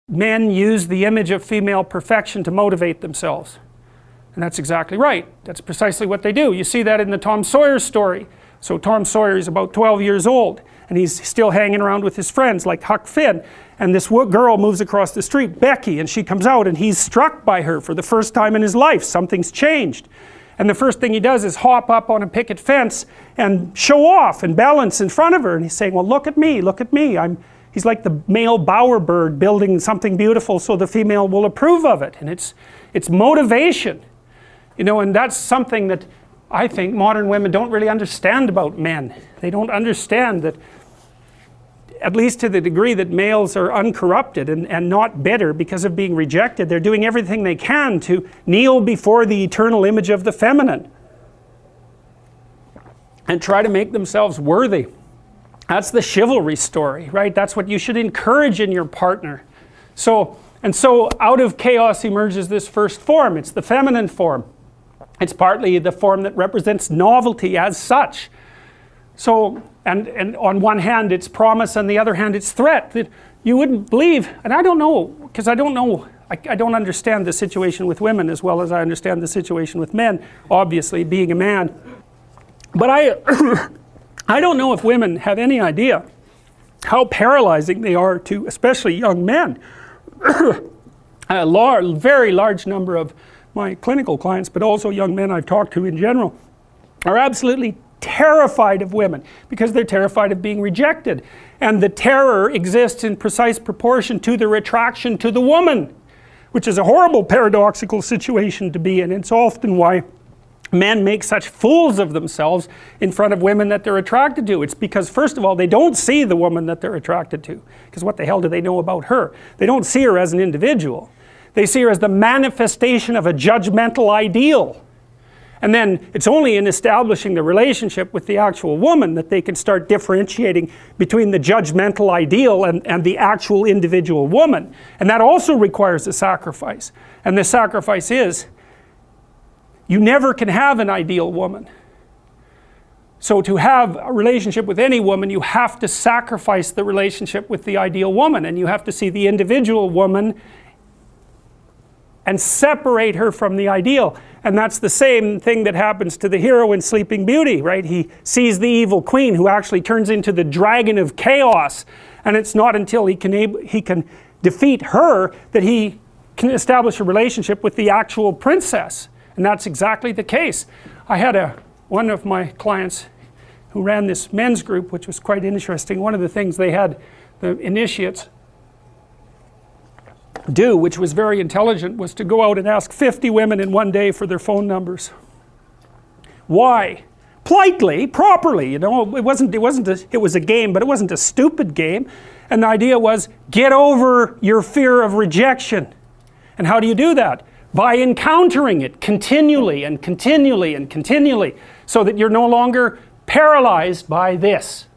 men use the image of female perfection to motivate themselves. And that's exactly right. That's precisely what they do. You see that in the Tom Sawyer story. So Tom Sawyer is about 12 years old, and he's still hanging around with his friends like Huck Finn. And this girl moves across the street, Becky, and she comes out, and he's struck by her for the first time in his life. Something's changed. And the first thing he does is hop up on a picket fence and show off and balance in front of her. And he's saying, well, look at me, look at me. He's like the male bowerbird building something beautiful so the female will approve of it. And it's motivation. You know, and that's something that I think modern women don't really understand about men. They don't understand that, at least to the degree that males are uncorrupted and not bitter because of being rejected, they're doing everything they can to kneel before the eternal image of the feminine and try to make themselves worthy. That's the chivalry story, right? That's what you should encourage in your partner. So out of chaos emerges this first form. It's the feminine form. It's partly the form that represents novelty as such. So, and on one hand it's promise, on the other hand it's threat. That you wouldn't believe, and I don't know, because I don't understand the situation with women as well as I understand the situation with men, obviously, being a man. But I don't know if women have any idea how paralyzing they are to especially young men. A very large number of my clinical clients, but also young men I've talked to in general, are absolutely terrified of women because they're terrified of being rejected. And the terror exists in precise proportion to their attraction to the woman, which is a horrible paradoxical situation to be in. It's often why men make such fools of themselves in front of women that they're attracted to. It's because, first of all, they don't see the woman that they're attracted to, because what the hell do they know about her? They don't see her as an individual. They see her as the manifestation of a judgmental ideal. And then it's only in establishing the relationship with the actual woman that they can start differentiating between the judgmental ideal and the actual individual woman. And that also requires a sacrifice. And the sacrifice is, you never can have an ideal woman. So to have a relationship with any woman, you have to sacrifice the relationship with the ideal woman, and you have to see the individual woman and separate her from the ideal. And that's the same thing that happens to the hero in Sleeping Beauty, right? He sees the evil queen who actually turns into the dragon of chaos, and it's not until he can defeat her that he can establish a relationship with the actual princess. And that's exactly the case. I had one of my clients who ran this men's group, which was quite interesting. One of the things they had the initiates do, which was very intelligent, was to go out and ask 50 women in one day for their phone numbers. Why? Politely, properly, you know. It was a game, but it wasn't a stupid game. And the idea was, get over your fear of rejection. And how do you do that? By encountering it continually and continually and continually, so that you're no longer paralyzed by this.